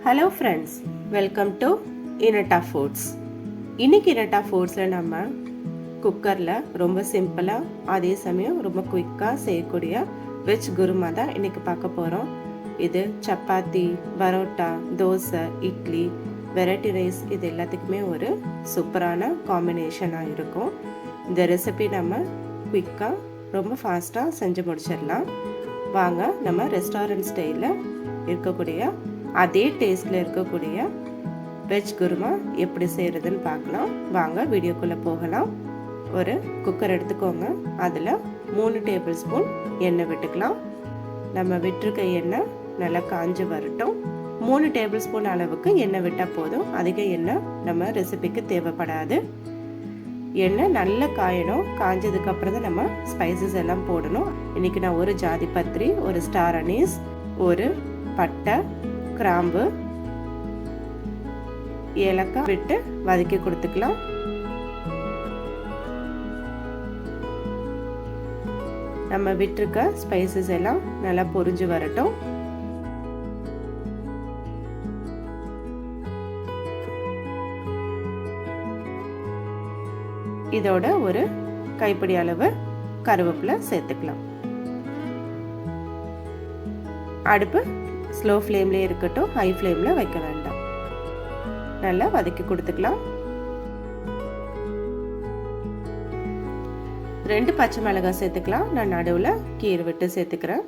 Hello friends, welcome to இனட்டா foods. இன்னைக்கு இனட்டா ஃபுட்ஸில் நம்ம குக்கரில் ரொம்ப சிம்பிளாக அதே சமயம் ரொம்ப குயிக்காக செய்யக்கூடிய வெஜ் குருமா தான் இன்றைக்கி பார்க்க போகிறோம். இது சப்பாத்தி, பரோட்டா, தோசை, இட்லி, வெரைட்டி ரைஸ் இது எல்லாத்துக்குமே ஒரு சூப்பரான காம்பினேஷனாக இருக்கும். இந்த ரெசிபி நம்ம குயிக்காக ரொம்ப ஃபாஸ்ட்டாக செஞ்சு முடிச்சிடலாம். வாங்க நம்ம ரெஸ்டாரண்ட் ஸ்டைலில் இருக்கக்கூடிய அதே டேஸ்ட்டில் இருக்கக்கூடிய வெஜ் குருமா எப்படி செய்கிறதுன்னு பார்க்கலாம். வாங்க வீடியோக்குள்ளே போகலாம். ஒரு குக்கர் எடுத்துக்கோங்க. அதில் 3 டேபிள் ஸ்பூன் எண்ணெய் விட்டுக்கலாம். நம்ம விட்டுருக்க எண்ணெய் நல்லா காஞ்சி வரட்டும். 3 டேபிள் ஸ்பூன் அளவுக்கு எண்ணெய் விட்டால் போதும். அதிக எண்ணெய் நம்ம ரெசிபிக்கு தேவைப்படாது. எண்ணெய் நல்லா காயணும். காஞ்சதுக்கப்புறம் தான் நம்ம ஸ்பைசஸ் எல்லாம் போடணும். இன்றைக்கி நான் ஒரு ஜாதி பத்திரி, ஒரு ஸ்டார் அனீஸ், ஒரு பட்டை, கிராம்பு, ஏலக்காய் விட்டு வதக்கி கொடுத்துக்கலாம். நம்ம விட்டுருக்க ஸ்பைசஸ் எல்லாம் நல்லா பொரிஞ்சு வரட்டும். இதோட ஒரு கைப்பிடி அளவு கருவேப்பிலை சேர்த்துக்கலாம். அடுப்பு ஸ்லோ ஃப்ளேம்லேயே இருக்கட்டும், ஹை ஃப்ளேமில் வைக்க வேண்டாம். நல்லா வதக்கி கொடுத்துக்கலாம். 2 பச்சை மிளகாய் சேர்த்துக்கலாம். நான் நடுவில் கீரை விட்டு சேர்த்துக்கிறேன்.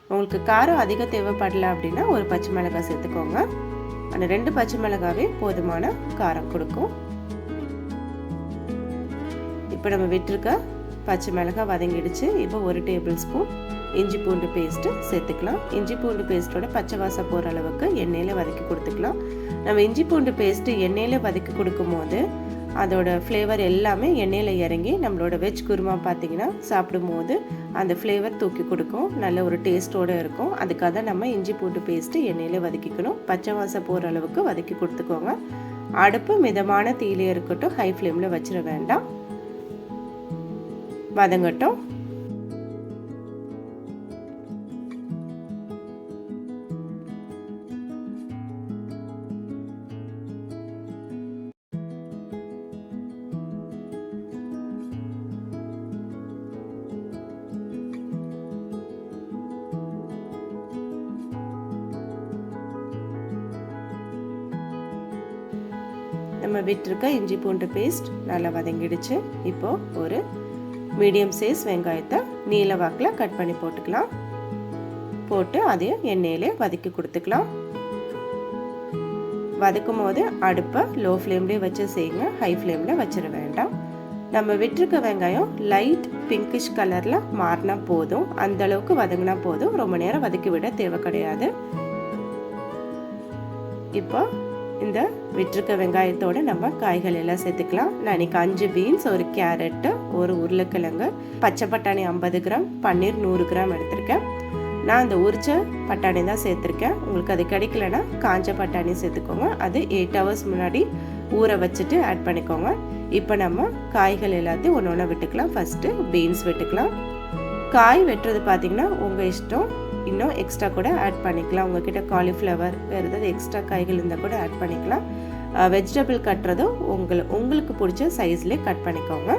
உங்களுக்கு காரம் அதிகம் தேவைப்படல அப்படின்னா ஒரு பச்சை மிளகாய் சேர்த்துக்கோங்க. அந்த 2 பச்சை மிளகாவே போதுமான காரம் கொடுக்கும். இப்போ நம்ம விட்டுருக்க பச்சை மிளகாய் வதங்கிடுச்சு. இப்போ 1 டேபிள் ஸ்பூன் இஞ்சி பூண்டு பேஸ்ட்டு சேர்த்துக்கலாம். இஞ்சி பூண்டு பேஸ்ட்டோட பச்சை வாசம் போகிற அளவுக்கு எண்ணெயில் வதக்கி கொடுத்துக்கலாம். நம்ம இஞ்சி பூண்டு பேஸ்ட்டு எண்ணெயில் வதக்கி கொடுக்கும் போது அதோட ஃப்ளேவர் எல்லாமே எண்ணெயில் இறங்கி நம்மளோட வெஜ் குருமா பார்த்திங்கன்னா சாப்பிடும்போது அந்த ஃப்ளேவர் தூக்கி கொடுக்கும். நல்ல ஒரு டேஸ்ட்டோடு இருக்கும். அதுக்காக தான் நம்ம இஞ்சி பூண்டு பேஸ்ட்டு எண்ணெயில் வதக்கிக்கணும். பச்சை வாசம் போகிற அளவுக்கு வதக்கி கொடுத்துக்கோங்க. அடுப்பு மிதமான தீயிலே இருக்கட்டும், ஹை ஃப்ளேமில் வச்சிட வேண்டாம். வதங்கட்டும். நம்ம விட்டுருக்க இஞ்சி பூண்டு பேஸ்ட் நல்லா வதங்கிடுச்சு. இப்போது ஒரு மீடியம் சைஸ் வெங்காயத்தை நீல வாக்கில் கட் பண்ணி போட்டுக்கலாம். போட்டு அதையும் எண்ணெயிலே வதக்கி கொடுத்துக்கலாம். வதக்கும் போது அடுப்பை லோ ஃப்ளேம்லேயே வச்சு செய்யுங்க, ஹை ஃப்ளேமில் வச்சிட வேண்டாம். நம்ம விட்டுருக்க வெங்காயம் லைட் பிங்கிஷ் கலரில் மாறினா போதும். அந்த அளவுக்கு வதங்கினா போதும். ரொம்ப நேரம் வதக்கி விட தேவை கிடையாது. இப்போ இந்த விட்டுருக்க வெங்காயத்தோடு நம்ம காய்கள் எல்லாம் சேர்த்துக்கலாம். நான் இன்னைக்கு 5 பீன்ஸ், ஒரு கேரட்டு, ஒரு உருளைக்கிழங்கு, பச்சை பட்டாணி 50 கிராம், பன்னீர் 100 கிராம் எடுத்திருக்கேன். நான் அந்த உரிச்ச பட்டாணி தான் சேர்த்துருக்கேன். உங்களுக்கு அது கிடைக்கலன்னா காஞ்ச பட்டாணி சேர்த்துக்கோங்க. அது 8 ஹவர்ஸ் முன்னாடி ஊற வச்சுட்டு ஆட் பண்ணிக்கோங்க. இப்போ நம்ம காய்கள் எல்லாத்தையும் ஒன்று ஒன்றா விட்டுக்கலாம். ஃபஸ்ட்டு பீன்ஸ் விட்டுக்கலாம். காய் வெட்டுறது பார்த்திங்கன்னா உங்கள் இஷ்டம். இன்னும் எக்ஸ்ட்ரா கூட ஆட் பண்ணிக்கலாம். உங்ககிட்ட காலிஃப்ளவர் வேறு ஏதாவது எக்ஸ்ட்ரா காய்கள் இருந்தால் கூட ஆட் பண்ணிக்கலாம். வெஜிடபிள் கட்டுறதும் உங்களுக்கு பிடிச்ச சைஸ்லேயே கட் பண்ணிக்கோங்க.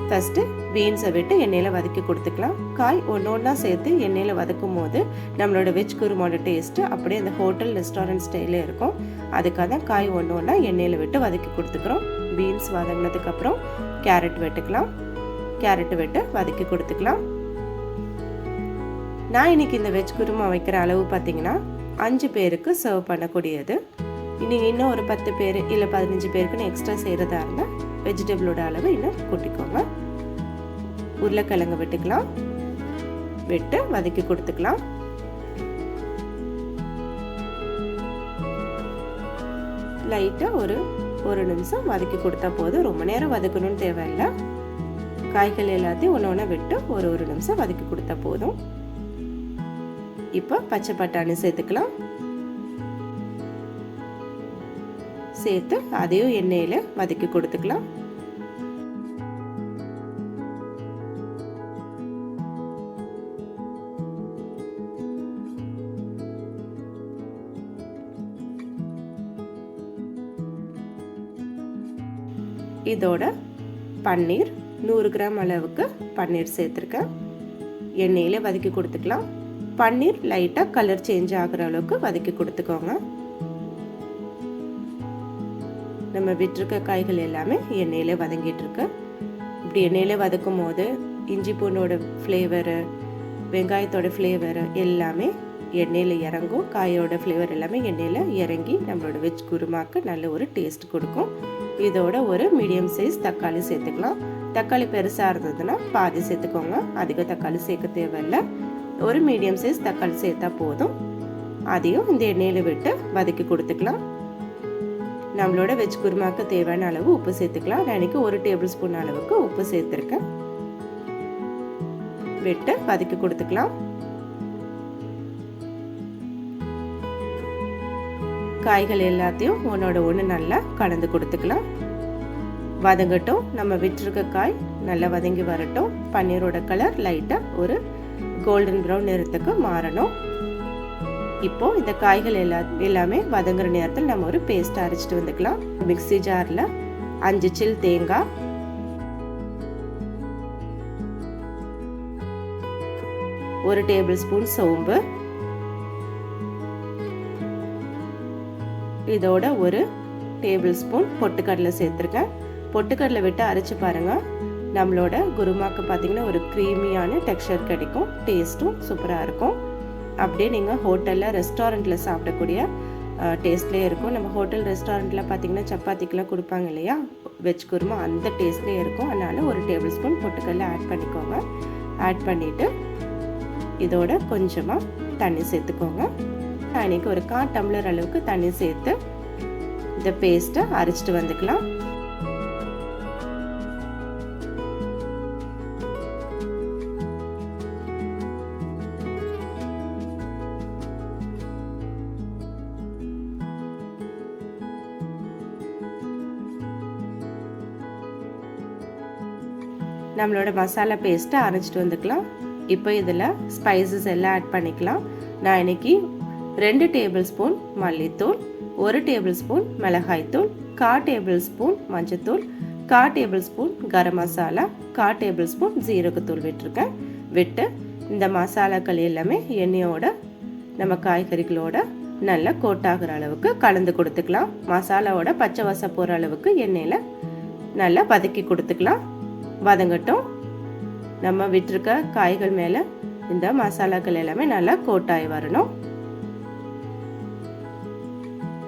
ஃபஸ்ட்டு பீன்ஸை விட்டு எண்ணெயில் வதக்கி கொடுத்துக்கலாம். காய் ஒன்று ஒன்றா சேர்த்து எண்ணெயில் வதக்கும் போது நம்மளோட வெஜ் குருமாவோட டேஸ்ட்டு அப்படியே அந்த ஹோட்டல் ரெஸ்டாரண்ட் ஸ்டைலே இருக்கும். அதுக்காக தான் காய் ஒன்று ஒன்றா எண்ணெயில் விட்டு வதக்கி கொடுத்துக்கிறோம். பீன்ஸ் வதங்கினதுக்கப்புறம் கேரட் வெட்டுக்கலாம். கேரட்டு விட்டு வதக்கி கொடுத்துக்கலாம். நான் இன்னைக்கு இந்த வெஜ் குருமா வைக்கிற அளவு பார்த்தீங்கன்னா 5 பேருக்கு சர்வ் பண்ணக்கூடியது. நீங்கள் இன்னும் ஒரு 10 பேர் இல்லை 15 பேருக்குன்னு எக்ஸ்ட்ரா செய்கிறதா இருந்தால் வெஜிடபிளோட அளவு இன்னும் கூட்டிக்கோங்க. உருளைக்கிழங்கு விட்டுக்கலாம். விட்டு வதக்கி கொடுத்துக்கலாம். லைட்டாக ஒரு நிமிஷம் வதக்கி கொடுத்தா போதும். ரொம்ப நேரம் வதக்கணும்னு தேவையில்லை. காய்கள் எல்லாத்தையும் ஒன்று ஒன்று விட்டு ஒரு நிமிஷம் வதக்கி கொடுத்தா போதும். இப்போ பச்சை பட்டாணி சேர்த்துக்கலாம். சேர்த்து அதையும் எண்ணெயில் வதக்கி கொடுத்துக்கலாம். இதோட பன்னீர் 100 கிராம் அளவுக்கு பன்னீர் சேர்த்துருக்கேன். எண்ணெயில் வதக்கி கொடுத்துக்கலாம். பன்னீர் லைட்டாக கலர் சேஞ்ச் ஆகிற அளவுக்கு வதக்கி கொடுத்துக்கோங்க. நம்ம விட்டுருக்க காய்கள் எல்லாமே எண்ணெயில் வதங்கிட்டுருக்கு. இப்படி எண்ணெயில் வதக்கும் போது இஞ்சி பூண்டோட ஃப்ளேவரு, வெங்காயத்தோட ஃப்ளேவரு எல்லாமே எண்ணெயில் இறங்கும். காயோட ஃப்ளேவர் எல்லாமே எண்ணெயில் இறங்கி நம்மளோட வெஜ் குருமாக்கு நல்ல ஒரு டேஸ்ட் கொடுக்கும். இதோட ஒரு மீடியம் சைஸ் தக்காளி சேர்த்துக்கலாம். தக்காளி பெருசாக இருந்ததுன்னா பாதி சேர்த்துக்கோங்க. அதிக தக்காளி சேர்க்க தேவையில்லை. ஒரு மீடியம் சைஸ் தக்காளி சேர்த்தா போதும். அதையும் இந்த எண்ணெயில் விட்டு வதக்கி கொடுத்துக்கலாம். நம்மளோட வெஜ் குருமாக்கு தேவையான அளவு உப்பு சேர்த்துக்கலாம். நான் இன்னைக்கு 1 டேபிள் ஸ்பூன் அளவுக்கு உப்பு சேர்த்துருக்கேன். விட்டு வதக்கி கொடுத்துக்கலாம். காய்கள் எல்லாத்தையும் ஒன்னோட ஒன்று நல்லா கலந்து கொடுத்துக்கலாம். வதங்கட்டும். நம்ம விட்டுருக்க காய் நல்லா வதங்கி வரட்டும். பன்னீரோட கலர் லைட்டாக ஒரு கோல்டன் ப்ரௌன் நிறத்துக்கு மாறணும். இப்போ இந்த காய்கள் எல்லாமே வதங்குற நேரத்தில் நம்ம ஒரு பேஸ்ட் அரைச்சிட்டு வந்துக்கலாம். மிக்ஸி ஜாரில் 5 சில் தேங்காய், 1 டேபிள் ஸ்பூன் சோம்பு, இதோட 1 டேபிள் ஸ்பூன் பொட்டுக்கடலை சேர்த்துருக்கேன். பொட்டுக்கடலை விட்டு அரைச்சி பாருங்கள். நம்மளோட குருமாக்கு பார்த்தீங்கன்னா ஒரு க்ரீமியான டெக்ஸ்சர் கிடைக்கும். டேஸ்ட்டும் சூப்பராக இருக்கும். அப்படியே நீங்கள் ஹோட்டலில் ரெஸ்டாரண்ட்டில் சாப்பிடக்கூடிய டேஸ்ட்லேயே இருக்கும். நம்ம ஹோட்டல் ரெஸ்டாரண்ட்டில் பார்த்தீங்கன்னா சப்பாத்திக்கெலாம் கொடுப்பாங்க இல்லையா, வெஜ் குருமா, அந்த டேஸ்ட்லேயே இருக்கும். அதனால் 1 டேபிள் ஸ்பூன் பொட்டுக்கடலை ஆட் பண்ணிக்கோங்க. ஆட் பண்ணிவிட்டு இதோட கொஞ்சமாக தண்ணி சேர்த்துக்கோங்க. நான் இன்றைக்கி ஒரு 1/4 டம்ளர் அளவுக்கு தண்ணி சேர்த்து இந்த பேஸ்ட்டை அரைச்சிட்டு வந்துக்கலாம். நம்மளோட மசாலா பேஸ்ட்டை அரைச்சிட்டு வந்துக்கலாம். இப்போ இதில் ஸ்பைசஸ் எல்லாம் ஆட் பண்ணிக்கலாம். நான் இன்னைக்கு 2 டேபிள் ஸ்பூன் மல்லித்தூள், 1 டேபிள் ஸ்பூன் மிளகாய்த்தூள், 1/4 டேபிள் ஸ்பூன் மஞ்சத்தூள், 1/4 table spoon garam masala, 1/4 table spoon ஜீரகத்தூள் விட்டுருக்கேன். விட்டு இந்த மசாலாக்கள் எல்லாமே எண்ணெயோட நம்ம காய்கறிகளோட நல்லா கோட்டாகிற அளவுக்கு கலந்து கொடுத்துக்கலாம். மசாலாவோட பச்சை வாசம் போகிற அளவுக்கு எண்ணெயில் நல்லா வதக்கி கொடுத்துக்கலாம். வதங்கட்டும். நம்ம விட்டுருக்க காய்கள் மேலே இந்த மசாலாக்கள் எல்லாமே நல்லா கோட்டாகி வரணும்.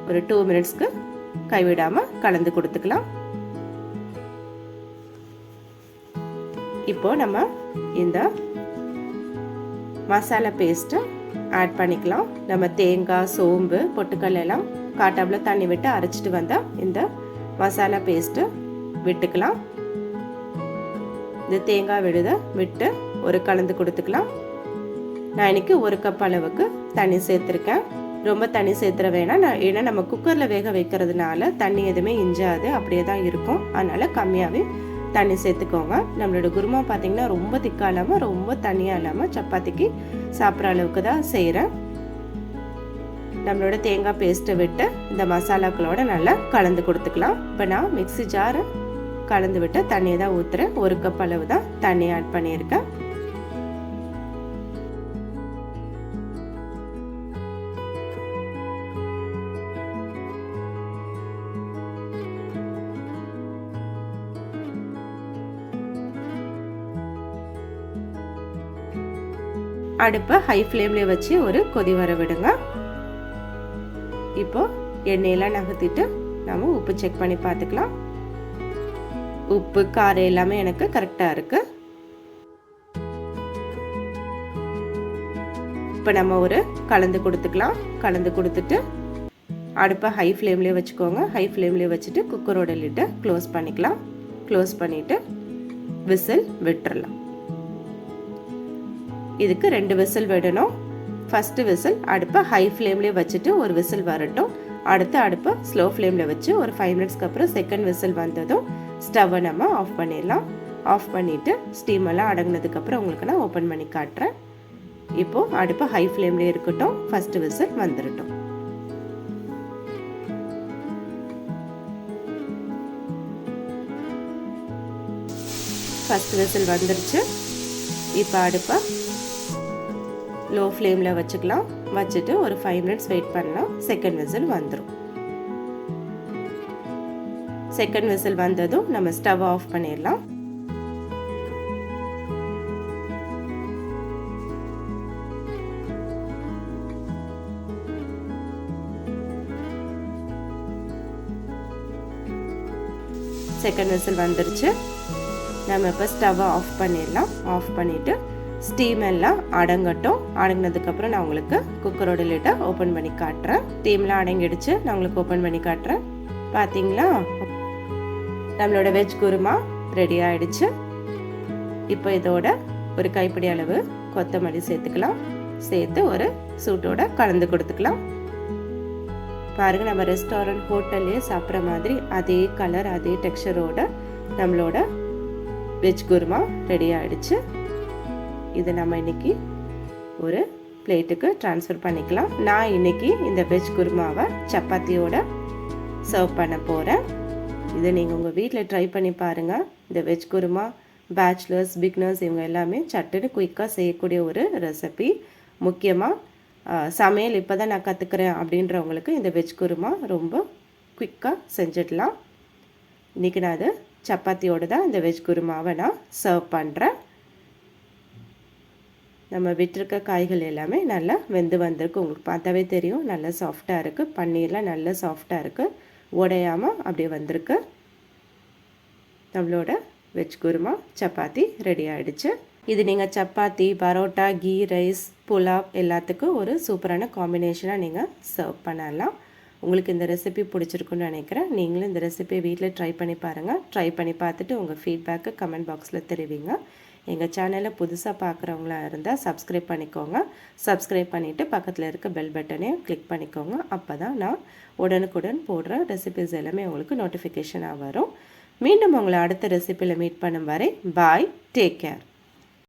ஒரு 2 மினிட்ஸ்க்கு கைவிடாமல் கலந்து கொடுத்துக்கலாம். இப்போ நம்ம இந்த மசாலா பேஸ்ட்டை ஆட் பண்ணிக்கலாம். நம்ம தேங்காய், சோம்பு, பொட்டுக்கடலை எல்லாம் காட்டாப்புல தண்ணி விட்டு அரைச்சிட்டு வந்தால் இந்த மசாலா பேஸ்ட்டை விட்டுக்கலாம். இந்த தேங்காய் விட்டு ஒரு கலந்து கொடுத்துக்கலாம். நான் இன்னைக்கு 1 கப் அளவுக்கு தண்ணி சேர்த்துருக்கேன். ரொம்ப தண்ணி சேர்த்துற வேணாம். ஏன்னா நம்ம குக்கரில் வேக வைக்கிறதுனால தண்ணி எதுவுமே இஞ்சாது, அப்படியே தான் இருக்கும். அதனால் கம்மியாகவே தண்ணி சேர்த்துக்கோங்க. நம்மளோட குருமா பார்த்திங்கன்னா ரொம்ப திக்காக இல்லாமல் ரொம்ப தண்ணியாக இல்லாமல் சப்பாத்திக்கு சாப்பிட்ற அளவுக்கு தான் செய்கிறேன். நம்மளோட தேங்காய் பேஸ்ட்டை விட்டு இந்த மசாலாக்களோட நல்லா கலந்து கொடுத்துக்கலாம். இப்போ நான் மிக்ஸி ஜாரை கலந்து விட்டு தண்ணியை தான் ஊற்றுறேன். 1 கப் அளவு தான் தண்ணி ஆட் பண்ணியிருக்கேன். அடுப்பை ஹை ஃப்ளேம்லேயே வச்சு ஒரு கொதி வர விடுங்க. இப்போ எண்ணெயெல்லாம் நகர்த்திட்டு நம்ம உப்பு செக் பண்ணி பார்த்துக்கலாம். உப்பு, காரம் எல்லாமே எனக்கு கரெக்டாக இருக்கு. இப்போ நம்ம ஒரு கலந்து கொடுத்துக்கலாம். கலந்து கொடுத்துட்டு அடுப்பை ஹை ஃப்ளேம்லேயே வச்சுக்கோங்க. ஹை ஃப்ளேம்லேயே வச்சுட்டு குக்கரோட லிட்டை க்ளோஸ் பண்ணிக்கலாம். க்ளோஸ் பண்ணிவிட்டு விசில் விட்டுறலாம். இதுக்கு 2 விசில் விடணும். ஃபஸ்ட்டு விசில் அடுப்பை ஹை ஃப்ளேம்லேயே வச்சுட்டு ஒரு விசில் வரட்டும். அடுத்து அடுப்பை ஸ்லோ ஃப்ளேமில் வச்சு ஒரு 5 மினிட்ஸ்க்கு அப்புறம் செகண்ட் விசில் வந்ததும் ஸ்டவ்வை நம்ம ஆஃப் பண்ணிடலாம். ஆஃப் பண்ணிவிட்டு ஸ்டீமெல்லாம் அடங்கினதுக்கப்புறம் உங்களுக்கு நான் ஓப்பன் பண்ணி காட்டுறேன். இப்போது அடுப்பை ஹை ஃப்ளேம்லேயே இருக்கட்டும். ஃபஸ்ட்டு விசில் வந்துடட்டும். ஃபஸ்ட் விசில் வந்துருச்சு. இப்போ அடுப்பை லோ ஃப்ளேமில் வச்சுக்கலாம். வச்சுட்டு ஒரு 5 மினிட்ஸ் வெயிட் பண்ணலாம். செகண்ட் விசில் வந்துடும். செகண்ட் விசில் வந்ததும் நம்ம ஸ்டவ் ஆஃப் பண்ணிடலாம். செகண்ட் விசில் வந்துருச்சு. நம்ம இப்போ ஸ்டவ்வை ஆஃப் பண்ணிடலாம். ஆஃப் பண்ணிவிட்டு ஸ்டீம் எல்லாம் அடங்கட்டும். அடங்கினதுக்கப்புறம் நான் உங்களுக்கு குக்கரோட லிட்டை ஓப்பன் பண்ணி காட்டுறேன். ஸ்டீம்லாம் அடங்கிடுச்சு. நான் உங்களுக்கு ஓப்பன் பண்ணி காட்டுறேன். பார்த்தீங்களா, நம்மளோட வெஜ் குருமா ரெடி ஆகிடுச்சு. இப்போ இதோட ஒரு கைப்பிடி அளவு கொத்தமல்லி சேர்த்துக்கலாம். சேர்த்து ஒரு சூட்டோட கலந்து கொடுத்துக்கலாம். பாருங்க, நம்ம ரெஸ்டாரண்ட் ஹோட்டல்லே சாப்பிட்ற மாதிரி அதே கலர் அதே டெக்ஸ்சரோட நம்மளோட வெஜ் குருமா ரெடி ஆகிடுச்சு. இதை நம்ம இன்னைக்கு ஒரு பிளேட்டுக்கு ட்ரான்ஸ்ஃபர் பண்ணிக்கலாம். நான் இன்னைக்கு இந்த வெஜ் குருமாவை சப்பாத்தியோட சர்வ் பண்ண போகிறேன். இதை நீங்கள் உங்கள் வீட்டில் ட்ரை பண்ணி பாருங்கள். இந்த வெஜ் குருமா பேச்சுலர்ஸ், பிகினர்ஸ் இவங்க எல்லாமே சட்டுன்னு குயிக்காக செய்யக்கூடிய ஒரு ரெசிபி. முக்கியமாக சமையல் இப்போ தான் நான் கற்றுக்கிறேன் அப்படின்றவங்களுக்கு இந்த வெஜ் குருமா ரொம்ப குயிக்காக செஞ்சிடலாம். இன்றைக்கி நான் அது சப்பாத்தியோடு தான் இந்த வெஜ் குருமாவை நான் சர்வ் பண்ணுறேன். நம்ம விட்டுருக்க காய்கள் எல்லாமே நல்லா வெந்து வந்திருக்கு. உங்களுக்கு பார்த்தாவே தெரியும், நல்லா சாஃப்டாக இருக்குது. பன்னீர்லாம் நல்லா சாஃப்டாக இருக்குது, உடையாமல் அப்படியே வந்திருக்கு. நம்மளோட வெஜ் குருமா சப்பாத்தி ரெடி ஆகிடுச்சு. இது நீங்கள் சப்பாத்தி, பரோட்டா, கீ ரைஸ், புலாவ் எல்லாத்துக்கும் ஒரு சூப்பரான காம்பினேஷனாக நீங்கள் சர்வ் பண்ணலாம். உங்களுக்கு இந்த ரெசிபி பிடிச்சிருக்குன்னு நினைக்கிறேன். நீங்களும் இந்த ரெசிபியை வீட்டில் ட்ரை பண்ணி பாருங்கள். ட்ரை பண்ணி பார்த்துட்டு உங்கள் ஃபீட்பேக்கை கமெண்ட் பாக்ஸில் தெரிவிங்க. எங்கள் சேனலை புதுசாக பார்க்குறவங்களா இருந்தால் சப்ஸ்கிரைப் பண்ணிக்கோங்க. சப்ஸ்கிரைப் பண்ணிவிட்டு பக்கத்தில் இருக்க பெல் பட்டனையும் கிளிக் பண்ணிக்கோங்க. அப்போ தான் நான் உடனுக்குடன் போடுற ரெசிபிஸ் எல்லாமே உங்களுக்கு நோட்டிஃபிகேஷனாக வரும். மீண்டும் உங்களை அடுத்த ரெசிபியில் மீட் பண்ணும் வரை பாய், டேக் கேர்.